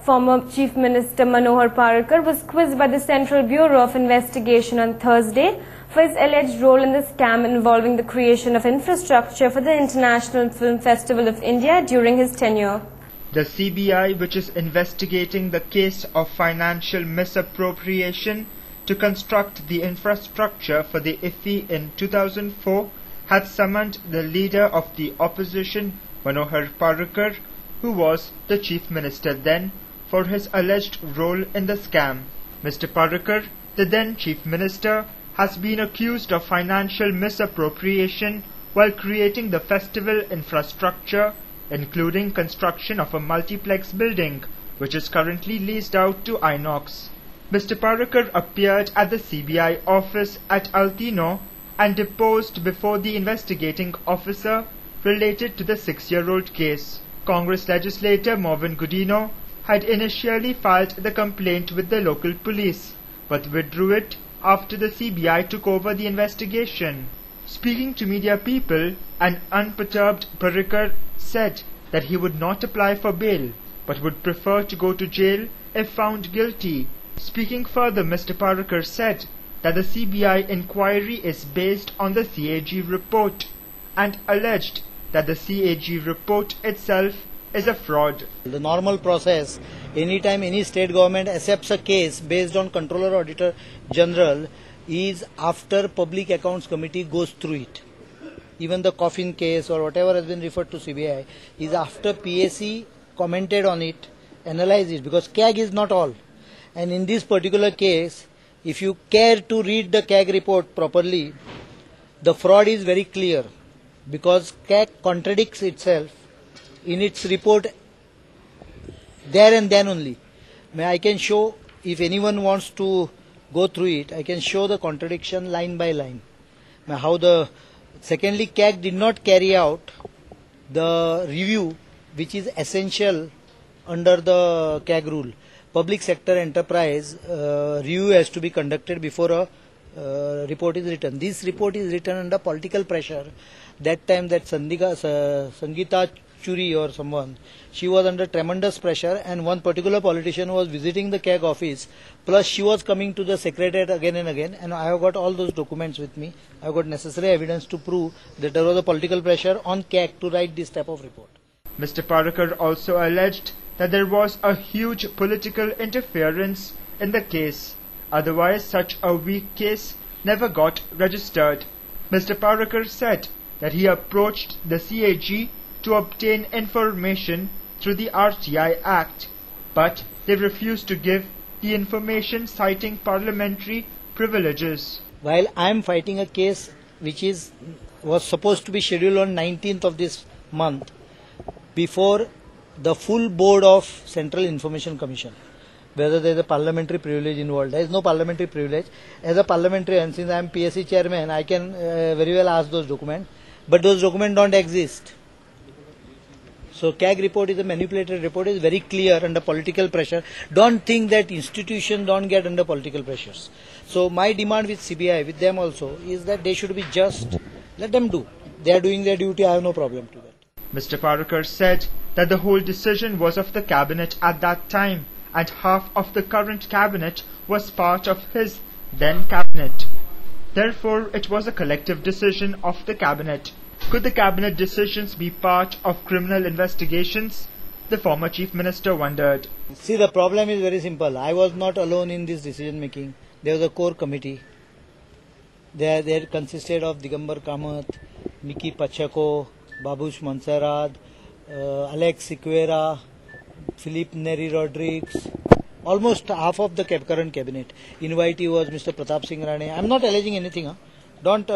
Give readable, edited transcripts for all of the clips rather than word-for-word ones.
Former Chief Minister Manohar Parrikar was quizzed by the Central Bureau of Investigation on Thursday for his alleged role in the scam involving the creation of infrastructure for the International Film Festival of India during his tenure. The CBI, which is investigating the case of financial misappropriation to construct the infrastructure for the IFFI in 2004, had summoned the leader of the opposition, Manohar Parrikar, who was the Chief Minister then, for his alleged role in the scam. Mr. Parrikar, the then Chief Minister, has been accused of financial misappropriation while creating the festival infrastructure, including construction of a multiplex building, which is currently leased out to Inox. Mr. Parrikar appeared at the CBI office at Altino and deposed before the investigating officer related to the 6-year-old case. Congress legislator Marvin Godino had initially filed the complaint with the local police, but withdrew it after the CBI took over the investigation. Speaking to media people, an unperturbed Parrikar said that he would not apply for bail, but would prefer to go to jail if found guilty. Speaking further, Mr. Parrikar said that the CBI inquiry is based on the CAG report and alleged that the CAG report itself is a fraud. The normal process, anytime any state government accepts a case based on Controller Auditor General, is after Public Accounts Committee goes through it. Even the coffin case or whatever has been referred to CBI is after PAC commented on it, analyzed it, because CAG is not all. And in this particular case, if you care to read the CAG report properly, the fraud is very clear, because CAG contradicts itself in its report there and then only. I can show, if anyone wants to go through it, I can show the contradiction line by line. Secondly, CAG did not carry out the review which is essential under the CAG rule. Public sector enterprise review has to be conducted before a report is written. This report is written under political pressure. That time that Sangeeta Churi or someone, she was under tremendous pressure, and one particular politician was visiting the CAG office, plus she was coming to the secretariat again and again, and I have got all those documents with me. I have got necessary evidence to prove that there was a political pressure on CAG to write this type of report. Mr. Parrikar also alleged that there was a huge political interference in the case, otherwise such a weak case never got registered. Mr. Parrikar said that he approached the CAG to obtain information through the RTI Act, but they refused to give the information, citing parliamentary privileges. While I am fighting a case which was supposed to be scheduled on 19th of this month before the full board of Central Information Commission, whether there is a parliamentary privilege involved. There is no parliamentary privilege. As a parliamentarian, since I am PSC chairman, I can very well ask those documents, but those documents don't exist. So CAG report is a manipulated report, is very clear under political pressure. Don't think that institutions don't get under political pressures. So my demand with CBI, with them also, is that they should be just. Let them do. They are doing their duty, I have no problem to that. Mr. Parrikar said that the whole decision was of the cabinet at that time, and half of the current cabinet was part of his then cabinet. Therefore, it was a collective decision of the cabinet. Could the cabinet decisions be part of criminal investigations? The former chief minister wondered. See, the problem is very simple. I was not alone in this decision making. There was a core committee. They consisted of Digambar Kamath, Miki Pachako, Babush Mansarad, Alex Siqueira, Philippe Neri Rodriguez, almost half of the current cabinet. Invitee was Mr. Pratap Singh Rane. I am not alleging anything. Don't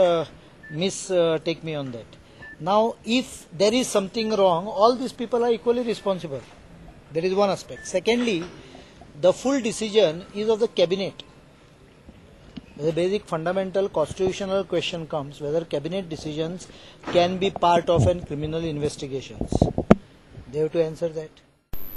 mistake me on that. Now, if there is something wrong, all these people are equally responsible. That is one aspect. Secondly, the full decision is of the cabinet. The basic fundamental constitutional question comes whether cabinet decisions can be part of an criminal investigations. They have to answer that.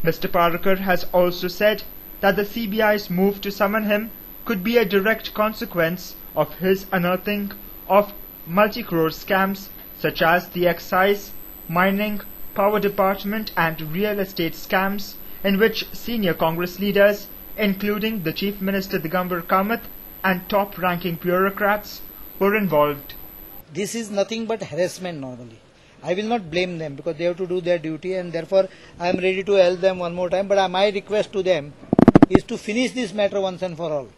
Mr. Parrikar has also said that the CBI's move to summon him could be a direct consequence of his unearthing of multi-crore scams such as the excise, mining, power department and real estate scams in which senior Congress leaders, including the Chief Minister Digambar Kamath and top-ranking bureaucrats, were involved. This is nothing but harassment normally. I will not blame them because they have to do their duty, and therefore I am ready to help them one more time. But my request to them is to finish this matter once and for all.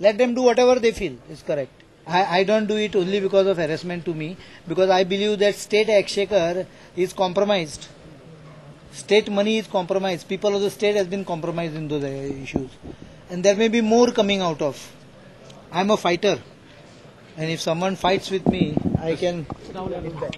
Let them do whatever they feel is correct. I don't do it only because of harassment to me, because I believe that state exchequer is compromised. State money is compromised. People of the state has been compromised in those issues. And there may be more coming out of. I am a fighter. And if someone fights with me, I can hit back.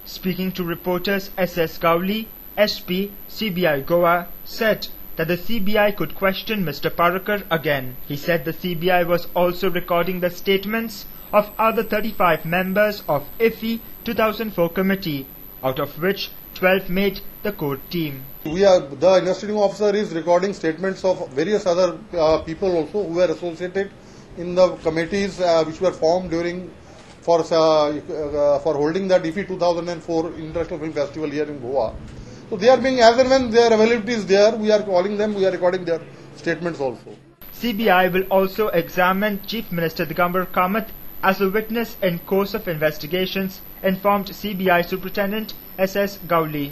Speaking to reporters, S.S. Gowli, SP, CBI Goa, said that the CBI could question Mr. Parakar again. He said the CBI was also recording the statements of other 35 members of IFFI 2004 committee, out of which 12 made the core team. The investigating officer is recording statements of various other people also who were associated in the committees which were formed for holding the IFFI 2004 International Film Festival here in Goa. So they are being, as and when their availability is there, we are calling them, we are recording their statements also. CBI will also examine Chief Minister Digambar Kamath as a witness in course of investigations, informed CBI Superintendent S.S. Gowli.